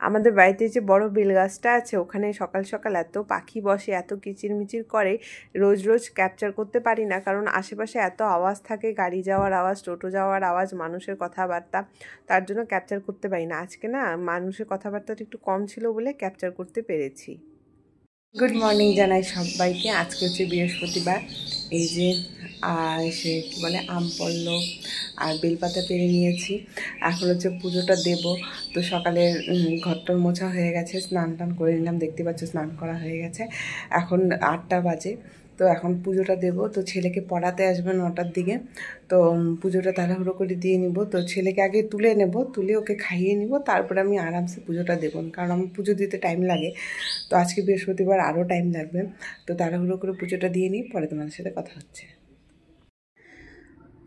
আমাদের বাড়িতে যে বড় বেল গাছটা আছে ওখানে সকাল সকাল এত পাখি বসে, এত কিচিরমিচির করে, রোজ রোজ ক্যাপচার করতে পারি না, কারণ আশেপাশে এত আওয়াজ থাকে, গাড়ি যাওয়ার আওয়াজ, টোটো যাওয়ার আওয়াজ, মানুষের কথাবার্তা, তার জন্য ক্যাপচার করতে পারি না। আজকে না মানুষের কথাবার্তাটা একটু কম ছিল বলে ক্যাপচার করতে পেরেছি। গুড মর্নিং জানাই সবাইকে। আজকে হচ্ছে বৃহস্পতিবার। এই যে সে কী বলে আম পল্লব আর বেলপাতা পেরে নিয়েছি। এখন হচ্ছে পুজোটা দেব। তো সকালের ঘরটর মোছা হয়ে গেছে, স্নান টান করে নিলাম, দেখতে পাচ্ছ স্নান করা হয়ে গেছে। এখন 8টা বাজে। তো এখন পুজোটা দেব। তো ছেলেকে পড়াতে আসবে 9টার দিকে। তো পুজোটা তাড়াহুড়ো করে দিয়ে নিব। তো ছেলেকে আগে তুলে নেব, তুলে ওকে খাইয়ে নিব, তারপরে আমি আরামসে পুজোটা দেবো, কারণ আমার পুজো দিতে টাইম লাগে। তো আজকে বৃহস্পতিবার, আরও টাইম লাগবে। তো তাড়াহুড়ো করে পুজোটা দিয়ে নিই, পরে তোমাদের সাথে কথা হচ্ছে।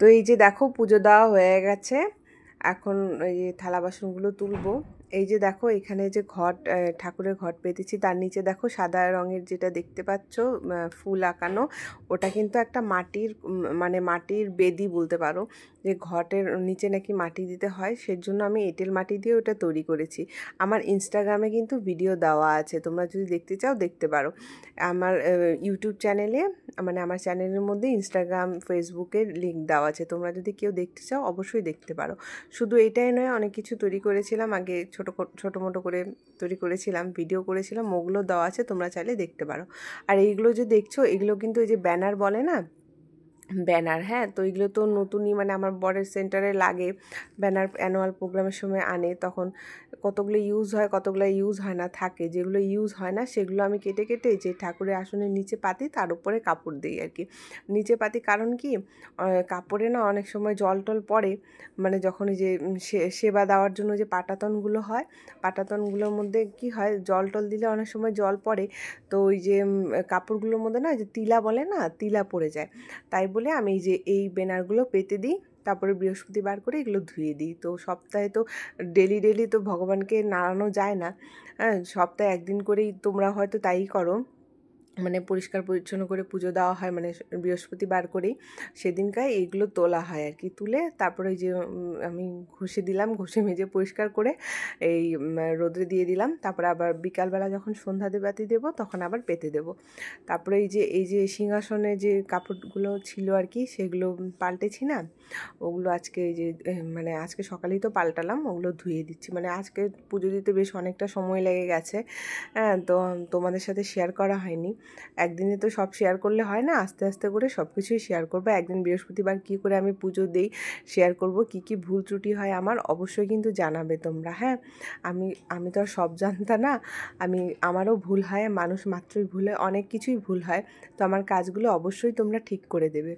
তো এই যে দেখো পুজো দেওয়া হয়ে গেছে। এখন এই যে থালা বাসনগুলো তুলবো। এই যে দেখো এখানে যে ঘট, ঠাকুরের ঘট পেতেছি, তার নিচে দেখো সাদা রঙের যেটা দেখতে পাচ্ছ ফুল আঁকানো, ওটা কিন্তু একটা মাটির মানে মাটির বেদি বলতে পারো, যে ঘটের নিচে নাকি মাটি দিতে হয়, সেজন্য আমি এঁটেল মাটি দিয়ে ওটা তৈরি করেছি। আমার ইনস্টাগ্রামে কিন্তু ভিডিও দেওয়া আছে, তোমরা যদি দেখতে চাও দেখতে পারো। আমার ইউটিউব চ্যানেলে, মানে আমার চ্যানেলের মধ্যে ইনস্টাগ্রাম ফেসবুকের লিঙ্ক দেওয়া আছে, তোমরা যদি কেউ দেখতে চাও অবশ্যই দেখতে পারো। শুধু এটাই নয়, অনেক কিছু তৈরি করেছিলাম আগে, ছোটো মোটো করে তৈরি করেছিলাম, ভিডিও করেছিলাম, ওগুলো দেওয়া আছে, তোমরা চাইলে দেখতে পারো। আর এইগুলো যে দেখছো এগুলো কিন্তু এই যে ব্যানার বলে না, ব্যানার, হ্যাঁ। তো এগুলো তো নতুনই, মানে আমার বরের সেন্টারে লাগে ব্যানার, অ্যানুয়াল প্রোগ্রামের সময় আনে, তখন কতগুলো ইউজ হয় কতগুলো ইউজ হয় না থাকে। যেগুলো ইউজ হয় না সেগুলো আমি কেটে কেটে যে ঠাকুরের আসনের নিচে পাতি, তার উপরে কাপড় দিই আর কি। নিচে পাতি কারণ কি, কাপড়ে না অনেক সময় জল টল পড়ে, মানে যখন এই যে সেবা দেওয়ার জন্য যে পাটাতনগুলো হয়, পাটাতনগুলোর মধ্যে কি হয়, জল টল দিলে অনেক সময় জল পড়ে। তো ওই যে কাপড়গুলোর মধ্যে না যে তিলা বলে না, তিলা পড়ে যায়। তাই বলে আমি এই যে এই ব্যানারগুলো পেতে দিই, তারপরে বৃহস্পতিবার করে এগুলো ধুয়ে দিই। তো সপ্তাহে তো ডেলি ডেলি তো ভগবানকে নাড়ানো যায় না, হ্যাঁ, সপ্তাহে একদিন করেই তোমরা হয়তো তাই করো, মানে পরিষ্কার পরিচ্ছন্ন করে পুজো দেওয়া হয়, মানে বৃহস্পতিবার করেই সেদিনকায় এইগুলো তোলা হয় আর কি। তুলে তারপরে ওই যে আমি ঘষে দিলাম, ঘষে মেজে পরিষ্কার করে এই রোদে দিয়ে দিলাম। তারপরে আবার বিকালবেলা যখন সন্ধ্যা বাতি দেবো তখন আবার পেতে দেবো। তারপরে এই যে সিংহাসনে যে কাপড়গুলো ছিল আর কি, সেগুলো পাল্টেছি না, ওগুলো আজকে এই যে মানে আজকে সকালেই তো পাল্টালাম, ওগুলো ধুয়ে দিচ্ছি। মানে আজকে পুজো দিতে বেশ অনেকটা সময় লেগে গেছে, হ্যাঁ। তো তোমাদের সাথে শেয়ার করা হয়নি। একদিনে তো সব শেয়ার করলে হয় না, আস্তে আস্তে করে সব কিছুই শেয়ার করবো। একদিন বৃহস্পতিবার কী করে আমি পুজো দিই শেয়ার করব, কি ভুল ত্রুটি হয় আমার অবশ্যই কিন্তু জানাবে তোমরা, হ্যাঁ। আমি তো আর সব জানতা না, আমারও ভুল হয়, মানুষ মাত্রই ভুল হয়, অনেক কিছুই ভুল হয়। তো আমার কাজগুলো অবশ্যই তোমরা ঠিক করে দেবে।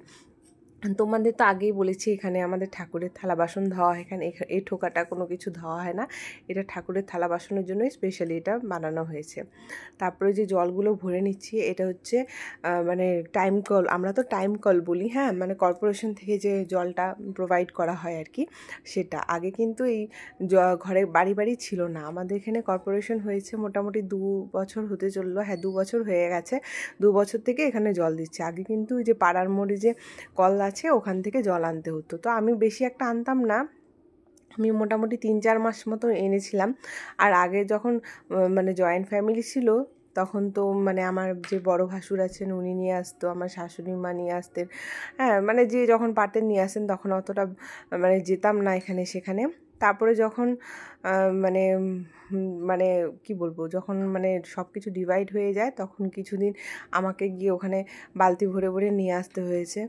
তোমাদের তো আগেই বলেছি, এখানে আমাদের ঠাকুরের থালা বাসন ধোয়া হয়, এখানে এই ঠোকাটা কোনো কিছু ধোয়া হয় না, এটা ঠাকুরের থালা বাসনের জন্যই স্পেশালি এটা বানানো হয়েছে। তারপরে যে জলগুলো ভরে নিচ্ছি, এটা হচ্ছে মানে টাইম কল, আমরা তো টাইম কল বলি, হ্যাঁ, মানে কর্পোরেশন থেকে যে জলটা প্রোভাইড করা হয় আর কি, সেটা। আগে কিন্তু এই ঘরে বাড়ি বাড়ি ছিল না, আমাদের এখানে কর্পোরেশন হয়েছে মোটামুটি 2 বছর হতে চললো, হ্যাঁ 2 বছর হয়ে গেছে। 2 বছর থেকে এখানে জল দিচ্ছে। আগে কিন্তু যে পাড়ার মোড়ে যে কল আছে ওখান থেকে জল আনতে হতো। তো আমি বেশি একটা আনতাম না, আমি মোটামুটি 3-4 মাস মতো এনেছিলাম। আর আগে যখন মানে জয়েন্ট ফ্যামিলি ছিল তখন তো মানে আমার যে বড় ভাসুর আছেন উনি নিয়ে আসতো, আমার শাশুড়ি মা নিয়ে আসতেন, হ্যাঁ, মানে যে যখন পারতেন নিয়ে আসেন, তখন অতটা মানে যেতাম না এখানে সেখানে। তারপরে যখন মানে মানে কি বলবো, যখন মানে সব কিছু ডিভাইড হয়ে যায় তখন কিছুদিন আমাকে গিয়ে ওখানে বালতি ভরে ভরে নিয়ে আসতে হয়েছে।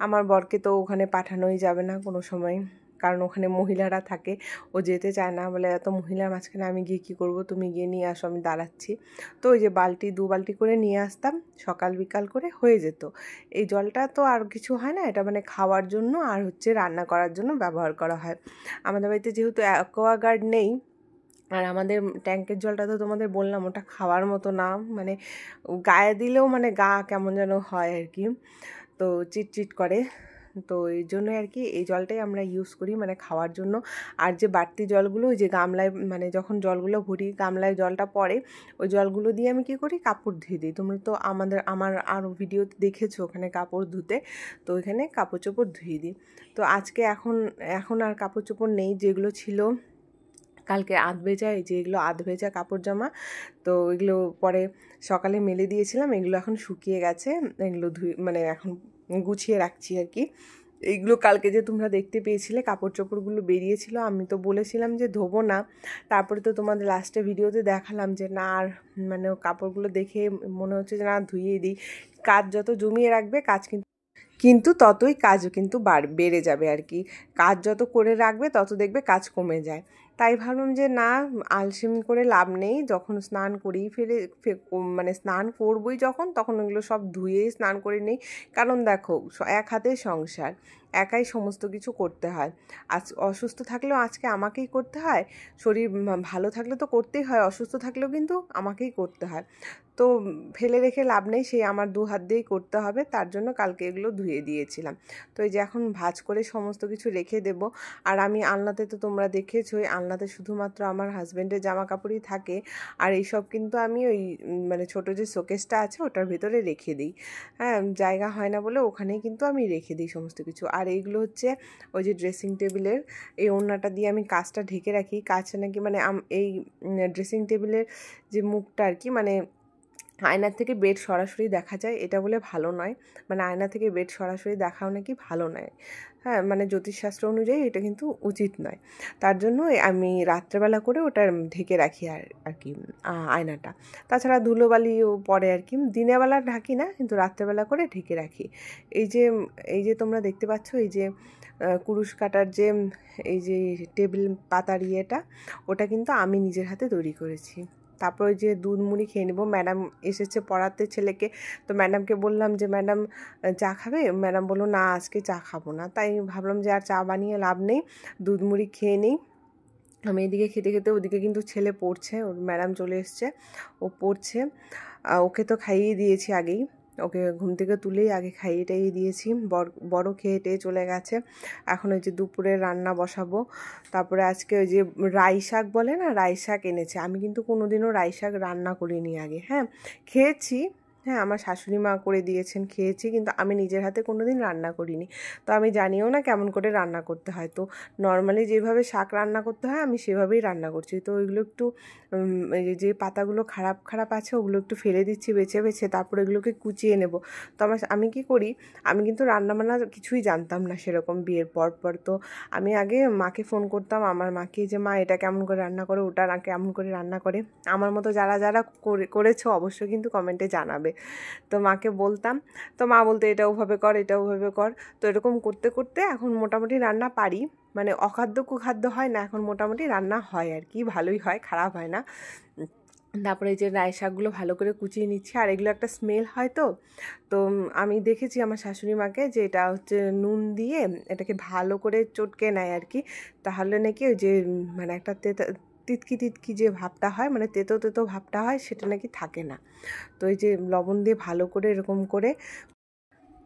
আমার বরকে তো ওখানে পাঠানোই যাবে না কোনো সময়, কারণ ওখানে মহিলারা থাকে, ও যেতে চায় না, বলে এত মহিলার মাঝখানে আমি গিয়ে কী করবো, তুমি গিয়ে নিয়ে আসো, আমি দাঁড়াচ্ছি। তো ওই যে 2 বালতি করে নিয়ে আসতাম, সকাল বিকাল করে হয়ে যেত। এই জলটা তো আর কিছু হয় না, এটা মানে খাওয়ার জন্য আর হচ্ছে রান্না করার জন্য ব্যবহার করা হয়। আমাদের বাড়িতে যেহেতু অ্যাকোয়াগার্ড নেই, আর আমাদের ট্যাঙ্কের জলটা তো তোমাদের বললাম ওটা খাওয়ার মতো না, মানে গায়ে দিলেও মানে গা কেমন যেন হয় আর কি, তো চিটচিট করে। তো এই জন্য আর কি এই জলটাই আমরা ইউজ করি মানে খাওয়ার জন্য। আর যে বাড়তি জলগুলো ওই যে গামলায়, মানে যখন জলগুলো ভরি গামলায় জলটা পড়ে, ওই জলগুলো দিয়ে আমি কী করি, কাপড় ধুয়ে দিই। তোমরা তো আমার আরও ভিডিওতে দেখেছো ওখানে কাপড় ধুতে, তো ওইখানে কাপড় চোপড় ধুয়ে দিই। তো আজকে এখন আর কাপড় চোপড় নেই, যেগুলো ছিল কালকে আধ ভেজা, এই যে এগুলো আধ ভেজা কাপড় জামা, তো এগুলো পরে সকালে মেলে দিয়েছিলাম, এগুলো এখন শুকিয়ে গেছে, এগুলো মানে এখন গুছিয়ে রাখছি আর কি। এইগুলো কালকে যে তোমরা দেখতে পেয়েছিলে কাপড় চোপড়গুলো বেরিয়েছিল, আমি তো বলেছিলাম যে ধোবো না, তারপরে তো তোমাদের লাস্টে ভিডিওতে দেখালাম যে না আর মানে কাপড়গুলো দেখে মনে হচ্ছে যে না ধুইয়ে দিই। কাজ যত জমিয়ে রাখবে কাজ কিন্তু ততই কাজও কিন্তু বেড়ে যাবে আর কি। কাজ যত করে রাখবে তত দেখবে কাজ কমে যায়। তাই ভাবলাম যে না, আলসেমি করে লাভ নেই, যখন স্নান করেই মানে স্নান করবই যখন, তখন ওগুলো সব ধুয়েই স্নান করে নেই। কারণ দেখো, এক হাতে সংসার, একাই সমস্ত কিছু করতে হয়। আজ অসুস্থ থাকলেও আজকে আমাকেই করতে হয়, শরীর ভালো থাকলে তো করতেই হয়, অসুস্থ থাকলেও কিন্তু আমাকেই করতে হয়। তো ফেলে রেখে লাভ নেই, সেই আমার দু হাত দিয়েই করতে হবে, তার জন্য কালকে এগুলো ধুয়ে দিয়েছিলাম। তো এই যে এখন ভাঁজ করে সমস্ত কিছু রেখে দেব। আর আমি আলনাতে তো তোমরা দেখেছোই, আলনাতে শুধুমাত্র আমার হাজব্যান্ডের জামা কাপড়ই থাকে, আর এইসব কিন্তু আমি ওই মানে ছোটো যে শোকেসটা আছে ওটার ভেতরে রেখে দিই। হ্যাঁ, জায়গা হয় না বলে ওখানেই কিন্তু আমি রেখে দিই সমস্ত কিছু। আর এইগুলো হচ্ছে ওই যে ড্রেসিং টেবিলের এই ওড়নাটা দিয়ে আমি কাচটা ঢেকে রাখি। কাচটা নাকি মানে এই ড্রেসিং টেবিলের যে মুখটা আর কি, মানে আয়নার থেকে বেড সরাসরি দেখা যায়, এটা বলে ভালো নয়, মানে আয়না থেকে বেড সরাসরি দেখাও নাকি ভালো নয়। হ্যাঁ, মানে জ্যোতিষশাস্ত্র অনুযায়ী এটা কিন্তু উচিত নয়। তার জন্য আমি রাত্রেবেলা করে ওটা ঢেকে রাখি আর কি আয়নাটা। তাছাড়া ধুলোবালিও পড়ে আর কি, দিনের বেলা ঢাকি না, কিন্তু রাত্রেবেলা করে ঢেকে রাখি। এই যে তোমরা দেখতে পাচ্ছ, এই যে কুরুশ কাটার যে এই যে টেবিল পাতার ইয়েটা, ওটা কিন্তু আমি নিজের হাতে তৈরি করেছি। তারপর ওই যে দুধ মুড়ি খেয়ে নেবো, ম্যাডাম এসেছে পড়াতে ছেলেকে, তো ম্যাডামকে বললাম যে ম্যাডাম চা খাবে, ম্যাডাম বললো না আজকে চা খাবো না। তাই ভাবলাম যে আর চা বানিয়ে লাভ নেই, দুধ মুড়ি খেয়ে নিই। আমি এদিকে খেতে খেতে, ওদিকে কিন্তু ছেলে পড়ছে, ওর ম্যাডাম চলে এসছে, ও পড়ছে। ওকে তো খাইয়ে দিয়েছি আগেই, ওকে ঘুম থেকে তুলেই আগে খাইয়ে টাইয়ে দিয়েছি, বড় খেয়ে টেয়ে চলে গেছে। এখন ওই যে দুপুরে রান্না বসাবো। তারপরে আজকে ওই যে রাই শাক বলে না, রাই শাক এনেছে। আমি কিন্তু কোনোদিনও রাই শাক রান্না করিনি আগে। হ্যাঁ, খেয়েছি, হ্যাঁ আমার শাশুড়ি মা করে দিয়েছেন, খেয়েছি, কিন্তু আমি নিজের হাতে কোনোদিন রান্না করিনি। তো আমি জানিও না কেমন করে রান্না করতে হয়। তো নর্মালি যেভাবে শাক রান্না করতে হয় আমি সেভাবেই রান্না করছি। তো ওইগুলো একটু যে পাতাগুলো খারাপ খারাপ আছে ওগুলো একটু ফেলে দিচ্ছি বেছে বেছে, তারপর এগুলোকে কুচিয়ে নেব। তো আমি কি করি, আমি কিন্তু রান্নাবান্না কিছুই জানতাম না সেরকম বিয়ের পর। তো আমি আগে মাকে ফোন করতাম, আমার মাকে, যে মা এটা কেমন করে রান্না করে, ওটা কেমন করে রান্না করে। আমার মতো যারা যারা করেছো অবশ্যই কিন্তু কমেন্টে জানাবে। তো মাকে বলতাম, তো মা বলতো এটা ওভাবে কর, এটা ওভাবে কর। তো এরকম করতে করতে এখন মোটামুটি রান্না পারি, মানে অখাদ্য কুখাদ্য হয় না, এখন মোটামুটি রান্না হয় আর কি, ভালোই হয়, খারাপ হয় না। তারপরে এই যে রাই শাকগুলো ভালো করে কুচিয়ে নিচ্ছি, আর এগুলো একটা স্মেল হয়। তো আমি দেখেছি আমার শাশুড়ি মাকে, যে এটা হচ্ছে নুন দিয়ে এটাকে ভালো করে চটকে নেয় আর কি, তাহলে নাকি ওই যে মানে একটা তিতকি তিতকি যে ভাবটা হয়, মানে তেতো তেতো ভাবটা হয়, সেটা নাকি থাকে না। তো এই যে লবণ দিয়ে ভালো করে এরকম করে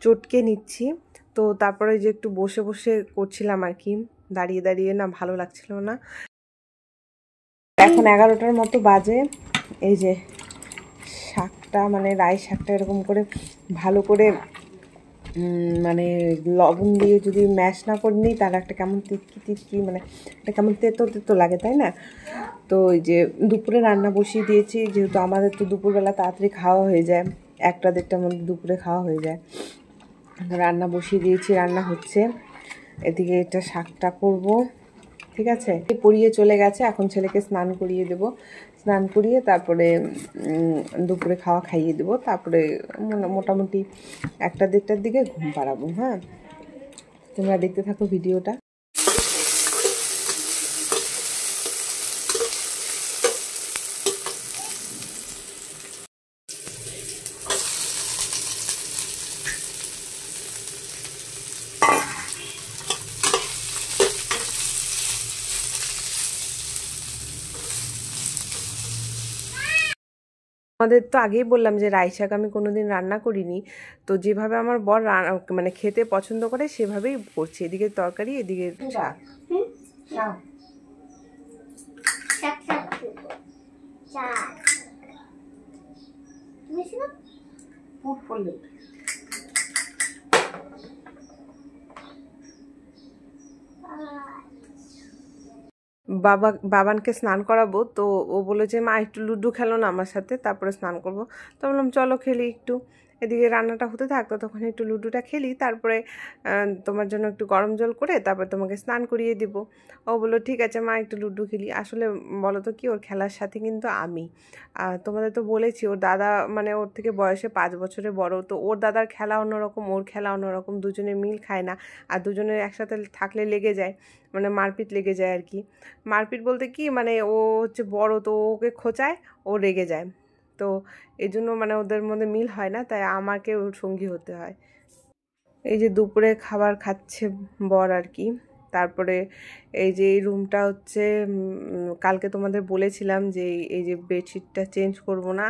চটকে নিচ্ছি। তো তারপরে যে একটু বসে বসে করছিলাম আর কি, দাঁড়িয়ে দাঁড়িয়ে না ভালো লাগছিল না। এখন 11টার মতো বাজে। এই যে শাকটা, মানে রাই শাকটা এরকম করে ভালো করে মানে লবণ দিয়ে যদি ম্যাশ না করে নিই, তাহলে একটা কেমন তিতকি তিতকি, মানে একটা কেমন তেতো তেতো লাগে, তাই না? তো ওই যে দুপুরে রান্না বসিয়ে দিয়েছি, যেহেতু আমাদের তো দুপুরবেলা তাড়াতাড়ি খাওয়া হয়ে যায়, 1টা-1:30টার মধ্যে দুপুরে খাওয়া হয়ে যায়। রান্না বসিয়ে দিয়েছি, রান্না হচ্ছে, এদিকে এটা শাকটা করব, ঠিক আছে। পরিয়ে চলে গেছে, এখন ছেলেকে স্নান করিয়ে দেব, স্নান করিয়ে তারপরে দুপুরে খাইয়ে দেবো, তারপরে মোটামুটি 1টা-1:30টার দিকে ঘুম পাড়াবো। হ্যাঁ, তোমরা দেখতে থাকো ভিডিওটা। আমাদের তো আগেই বললাম যে রাই শাক আমি কোনোদিন রান্না করিনি, তো যেভাবে আমার বর মানে খেতে পছন্দ করে সেভাবেই করছি। এদিকে তরকারি, এদিকে শাক। বাবানকে স্নান করাবো, তো ও বলে যে মা একটু লুডো খেলো না আমার সাথে, তারপরে স্নান করবো। তো বললাম চলো খেলি একটু, এদিকে রান্নাটা হতে থাকতো, তখন একটু লুডোটা খেলি, তারপরে তোমার জন্য একটু গরম জল করে তারপর তোমাকে স্নান করিয়ে দিব। ও বললো ঠিক আছে মা একটু লুডো খেলি। আসলে বলো তো কি, ওর খেলার সাথে কিন্তু আমি, তোমাদের তো বলেছি ওর দাদা মানে ওর থেকে বয়সে 5 বছরের বড়, তো ওর দাদার খেলা অন্যরকম, ওর খেলা অন্যরকম, দুজনে মিল খায় না। আর দুজনে একসাথে থাকলে লেগে যায়, মানে মারপিট লেগে যায় আর কি। মারপিট বলতে কি, মানে ও হচ্ছে বড়, তো ওকে খোঁচায়, ও রেগে যায়। তো এই জন্য মানে ওদের মধ্যে মিল হয় না, তাই আমাকে ওর সঙ্গী হতে হয়। এই যে দুপুরে খাবার খাচ্ছে বর আর কি। তারপরে এই যে এই রুমটা হচ্ছে কালকে তোমাদের বলেছিলাম যে এই যে বেডশিটটা চেঞ্জ করব না,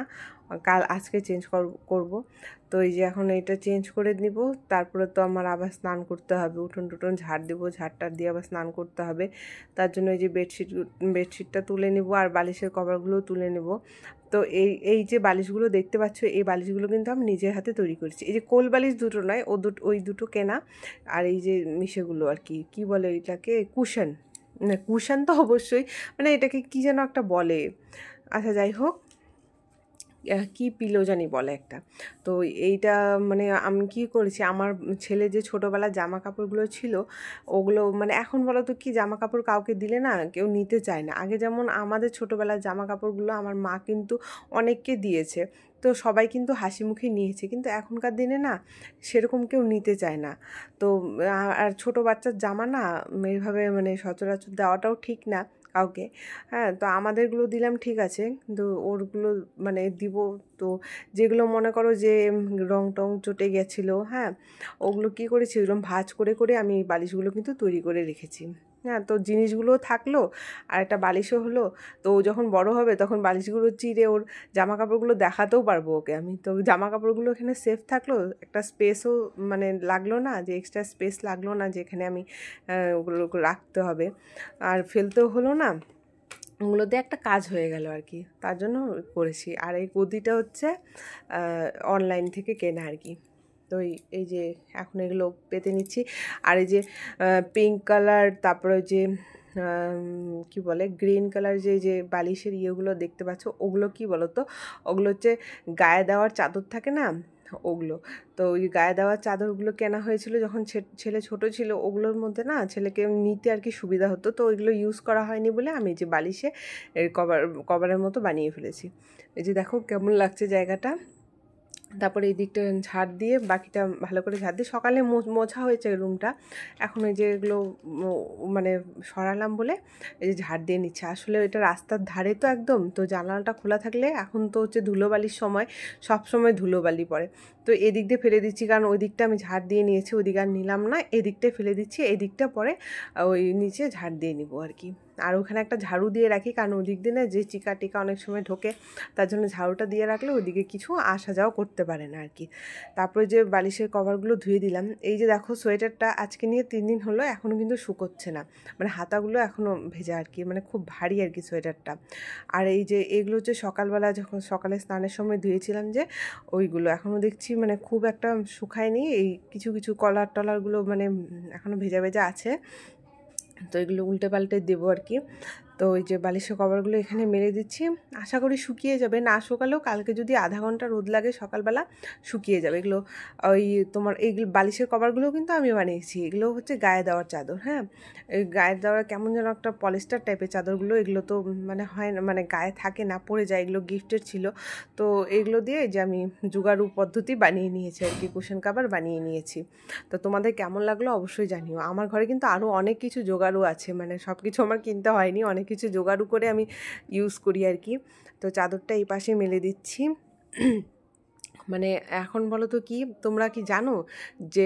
আজকে চেঞ্জ করব। তো এই যে এখন এটা চেঞ্জ করে নিব, তারপরে তো আমার আবার স্নান করতে হবে, উঠোন টুটন ঝাড় দেবো, ঝাড়টা দিয়ে আবার স্নান করতে হবে। তার জন্য এই যে বেডশিটটা তুলে নিব, আর বালিশের কভারগুলো তুলে নেব। তো এই যে বালিশগুলো দেখতে পাচ্ছ, এই বালিশগুলো কিন্তু আমি নিজের হাতে তৈরি করেছি। এই যে কোল বালিশ দুটো নয়, ওই দুটো কেনা। আর এই যে মিশেগুলো আর কি, কি বলে এটাকে, কুশন, না কুশন তো অবশ্যই, মানে এটাকে কি যেন একটা বলে, আচ্ছা যাই হোক, কি পিলো জানি বলে একটা। তো এইটা মানে আমি কি করেছি, আমার ছেলে যে ছোটোবেলার জামা কাপড়গুলো ছিল, ওগুলো মানে এখন বলো তো কি, জামা কাপড় কাউকে দিলে না কেউ নিতে চায় না। আগে যেমন আমাদের ছোটোবেলার জামা কাপড়গুলো আমার মা কিন্তু অনেককে দিয়েছে, তো সবাই কিন্তু হাসি মুখে নিয়েছে, কিন্তু এখনকার দিনে না সেরকম কেউ নিতে চায় না। তো আর ছোটো বাচ্চার জামা না এইভাবে মানে সচরাচর দেওয়াটাও ঠিক না কাউকে। হ্যাঁ, তো আমাদেরগুলো দিলাম ঠিক আছে, কিন্তু ওরগুলো মানে দিব। তো যেগুলো মনে করো যে রং টং চটে গেছিলো, হ্যাঁ, ওগুলো কী করেছি, ওরকম ভাঁজ করে করে আমি এই বালিশগুলো কিন্তু তৈরি করে রেখেছি। হ্যাঁ, তো জিনিসগুলো থাকলো, আর একটা বালিশও হলো। তো ও যখন বড় হবে তখন বালিশগুলো চিরে ওর জামা কাপড়গুলো দেখাতেও পারবো ওকে আমি। তো জামা কাপড়গুলো এখানে সেফ থাকলো, একটা স্পেসও মানে লাগলো না, যে এক্সট্রা স্পেস লাগলো না যেখানে আমি ওগুলো রাখতে হবে, আর ফেলতেও হলো না, ওগুলো দিয়ে একটা কাজ হয়ে গেল আর কি, তার জন্য করেছি। আর এই গদিটা হচ্ছে অনলাইন থেকে কেনা আর কি। তো এই যে এখন এগুলো পেতে নিচ্ছি। আর এই যে পিঙ্ক কালার, তারপরে ওই যে কি বলে গ্রিন কালার যে বালিশের ইয়েগুলো দেখতে পাচ্ছ, ওগুলো কি বলো তো, ওগুলো হচ্ছে গায়ে দেওয়ার চাদর থাকে না, ওগুলো। তো ওই গায়ে দেওয়ার চাদরগুলো কেনা হয়েছিল যখন ছেলে ছোট ছিল, ওগুলোর মধ্যে না ছেলেকে নিতে আর কি সুবিধা হতো, তো ওইগুলো ইউজ করা হয়নি বলে আমি যে বালিশে এর কভারের মতো বানিয়ে ফেলেছি। এই যে দেখো কেমন লাগছে জায়গাটা। তারপরে এই দিকটা ঝাড় দিয়ে, বাকিটা ভালো করে ঝাড় দিয়ে সকালে মোছা হয়েছে রুমটা, এখন ওই যে এগুলো মানে সরালাম বলে এই যে ঝাড় দিয়ে নিচ্ছে। আসলে এটা রাস্তার ধারে তো একদম, তো জানালাটা খোলা থাকলে এখন তো হচ্ছে ধুলোবালির সময়, সব সময় ধুলোবালি পড়ে, তো এদিক দিয়ে ফেলে দিচ্ছি, কারণ ওই দিকটা আমি ঝাড় দিয়ে নিয়েছি, ওই দিকে আর নিলাম না, এদিকটায় ফেলে দিচ্ছি, এই দিকটা পরে ওই নিচে ঝাড় দিয়ে নিব আর কি। আর ওখানে একটা ঝাড়ু দিয়ে রাখি, কারণ ওই দিক দিয়ে না যে চিকা টিকা অনেক সময় ঢোকে, তার জন্য ঝাড়ুটা দিয়ে রাখলে ওইদিকে কিছু আসা যাওয়া করতে পারে না আর কি। তারপরে যে বালিশের কভারগুলো ধুয়ে দিলাম। এই যে দেখো সোয়েটারটা আজকে নিয়ে 3 দিন হলো, এখনও কিন্তু শুকোচ্ছে না, মানে হাতাগুলো এখনও ভেজা আর কি, মানে খুব ভারী আর কি সোয়েটারটা। আর এই যে এগুলো হচ্ছে সকালবেলা যখন সকালে স্নানের সময় ধুয়েছিলাম যে, ওইগুলো এখনও দেখছি মানে খুব একটা শুকায়নি, এই কিছু কিছু কলার টলারগুলো মানে এখনও ভেজা ভেজা আছে, তো এগুলো উল্টে পাল্টে দেবো আর কি। তো ওই যে বালিশের কভারগুলো এখানে মেরে দিচ্ছি, আশা করি শুকিয়ে যাবে, না শুকালেও কালকে যদি আধা ঘন্টা রোদ লাগে সকালবেলা শুকিয়ে যাবে এগুলো। ওই তোমার এই বালিশের কভারগুলো কিন্তু আমি বানিয়েছি, এগুলো হচ্ছে গায়ে দেওয়ার চাদর। হ্যাঁ, এই গায়ে দেওয়ার কেমন যেন একটা পলিস্টার টাইপের চাদরগুলো, এগুলো তো মানে হয় না, মানে গায়ে থাকে না, পড়ে যায়, এগুলো গিফটের ছিল। তো এগুলো দিয়ে যে আমি জুগাড়ু পদ্ধতি বানিয়ে নিয়েছি আর কি, কুশন কাভার বানিয়ে নিয়েছি। তো তোমাদের কেমন লাগলো অবশ্যই জানিও। আমার ঘরে কিন্তু আরও অনেক কিছু জোগাড়ু আছে, মানে সব কিছু আমার কিনতে হয়নি, অনেক কিছু জোগাড়ু করে আমি ইউজ করি আর কি। তো চাদরটা এই পাশে মেলে দিচ্ছি। মানে এখন বলো তো কি, তোমরা কি জানো যে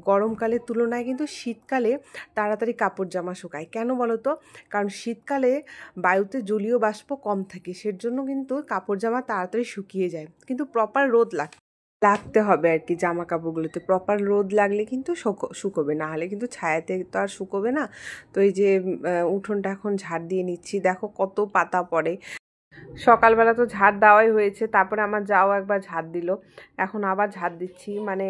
গরমকালের তুলনায় কিন্তু শীতকালে তাড়াতাড়ি কাপড় জামা শুকায়, কেন বলো তো? কারণ শীতকালে বায়ুতে জলীয় বাষ্প কম থাকে, সেজন্য কিন্তু কাপড় জামা তাড়াতাড়ি শুকিয়ে যায়, কিন্তু প্রপার রোদ লাগতে হবে আর কি জামা কাপড়গুলোতে, প্রপার রোদ লাগলে কিন্তু শুকোবে, না হলে কিন্তু ছায়াতে তো আর শুকোবে না। তো এই যে উঠোনটা এখন ঝাড় দিয়ে নিচ্ছি, দেখো কত পাতা পড়ে, সকালবেলা তো ঝাড় দেওয়াই হয়েছে, তারপরে আমার যাও একবার ঝাড় দিল, এখন আবার ঝাড় দিচ্ছি। মানে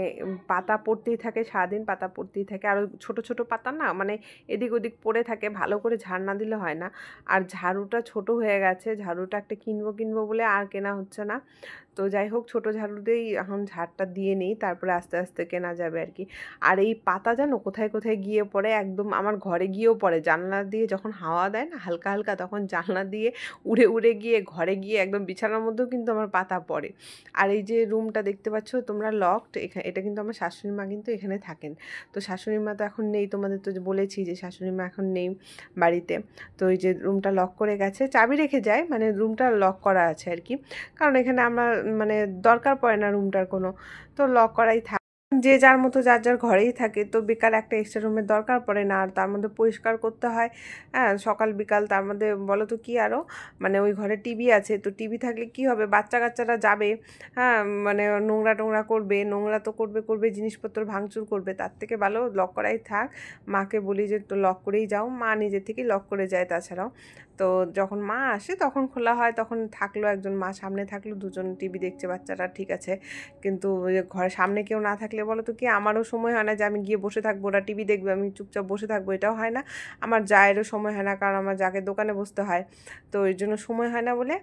পাতা পড়তেই থাকে, সারাদিন পাতা পড়তেই থাকে, আর ছোট ছোট পাতা না, মানে এদিক ওদিক পড়ে থাকে, ভালো করে ঝাড় না দিলে হয় না। আর ঝাড়ুটা ছোট হয়ে গেছে, ঝাড়ুটা একটা কিনবো বলে আর কেনা হচ্ছে না। তো যাই হোক, ছোটো ঝাড়ুতেই এখন ঝাড়টা দিয়ে নিই, তারপরে আস্তে আস্তে কেনা যাবে আর কি। আর এই পাতা যেন কোথায় কোথায় গিয়ে পড়ে, একদম আমার ঘরে গিয়েও পড়ে, জানলা দিয়ে যখন হাওয়া দেয় না হালকা হালকা, তখন জানলা দিয়ে উড়ে উড়ে গিয়ে ঘরে গিয়ে একদম বিছানার মধ্যেও কিন্তু আমার পাতা পড়ে। আর এই যে রুমটা দেখতে পাচ্ছ তোমরা লকড, এটা কিন্তু আমার শাশুড়ি মা কিন্তু এখানে থাকেন। তো শাশুড়ি মা তো এখন নেই, তোমাদের তো বলেছি যে শাশুড়ি মা এখন নেই বাড়িতে। তো এই যে রুমটা লক করে গেছে, চাবি রেখে যায়, মানে রুমটা লক করা আছে আর কি, কারণ এখানে আমার মানে দরকার পড়ে না রুমটার কোনো, তো লক করাই থাকে। যে যার মতো যার যার ঘরেই থাকে, তো বেকার একটা এক্সট্রা রুমের দরকার পড়ে না। আর তার মধ্যে পরিষ্কার করতে হয়, হ্যাঁ, সকাল বিকাল, তার মধ্যে বলো তো কি আরও, মানে ওই ঘরে টিভি আছে, তো টিভি থাকলে কি হবে, বাচ্চা কাচ্চারা যাবে, হ্যাঁ, মানে নোংরা টোংরা করবে, নোংরা তো করবে, জিনিসপত্র ভাঙচুর করবে, তার থেকে ভালো লক করাই থাক। মাকে বলি যে তো লক করেই যাও, মা নিজে থেকেই লক করে যায়। তাছাড়াও তো যখন মা আসে তখন খোলা হয়, তখন থাকলো একজন মা সামনে, থাকলো দুজন টিভি দেখছে বাচ্চারা, ঠিক আছে। কিন্তু ঘরের সামনে কেউ না থাকলে বলো তো কি, আমারও সময় হয় না যে আমি গিয়ে বসে থাকবো, ওরা টিভি দেখবে, আমি চুপচাপ বসে থাকবো, এটাও হয় না। আমার জায়েরও সময় হয় না, কারণ আমার যাকে দোকানে বসতে হয়, তো এর জন্য সময় হয় না বলে,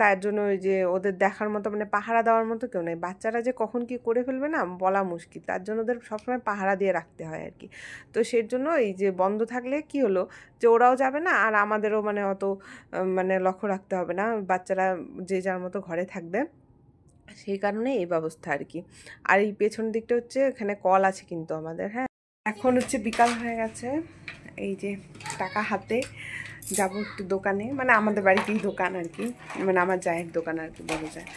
তার জন্য ওই যে ওদের দেখার মতো, মানে পাহারা দেওয়ার মতো কেউ নেই। বাচ্চারা যে কখন কি করে ফেলবে না বলা মুশকিল, তার জন্য ওদের সবসময় পাহারা দিয়ে রাখতে হয় আর কি। তো সেই জন্য এই যে বন্ধ থাকলে কি হলো, যে ওরাও যাবে না, আর আমাদেরও মানে অত মানে লক্ষ্য রাখতে হবে না, বাচ্চারা যে যার মতো ঘরে থাকবে, সেই কারণে এই ব্যবস্থা আর কি। আর এই পেছন দিকটা হচ্ছে, এখানে কল আছে কিন্তু আমাদের, হ্যাঁ। এখন হচ্ছে বিকাল হয়ে গেছে, এই যে টাকা হাতে যাবো একটু দোকানে, মানে আমাদের বাড়িতেই দোকান আর কি, মানে আমার জায়ের দোকান আর কি বলা যায়।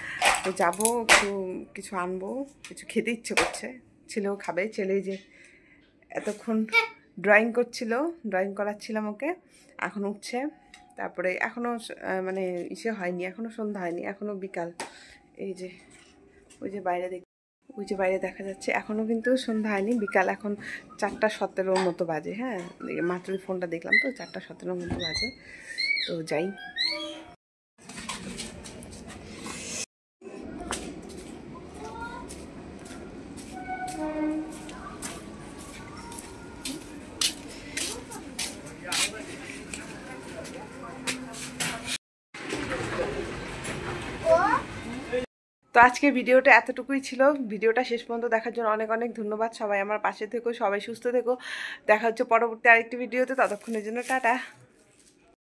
তো যাবো একটু কিছু আনবো, কিছু খেতে ইচ্ছে করছে, ছেলেও খাবে। ছেলে যে এতক্ষণ ড্রয়িং করছিল, ড্রয়িং করাচ্ছিলাম ওকে, এখন উঠছে। তারপরে এখনও মানে ইসে হয়নি, এখনও সন্ধ্যা হয়নি, এখনও বিকাল। এই যে ওই যে বাইরে ওই যে বাইরে দেখা যাচ্ছে, এখনও কিন্তু সন্ধ্যা হয়নি, বিকাল এখন 4:17 মতো বাজে, হ্যাঁ, মাত্রই ফোনটা দেখলাম, তো 4:17 মতো বাজে। তো যাই। তো আজকে ভিডিওটা এতটুকুই ছিল। ভিডিওটা শেষ পর্যন্ত দেখার জন্য অনেক অনেক ধন্যবাদ। সবাই আমার পাশে থেকো, সবাই সুস্থ থেকো। দেখা হচ্ছে পরবর্তী আরেকটি ভিডিওতে, ততক্ষণের জন্য টাটা।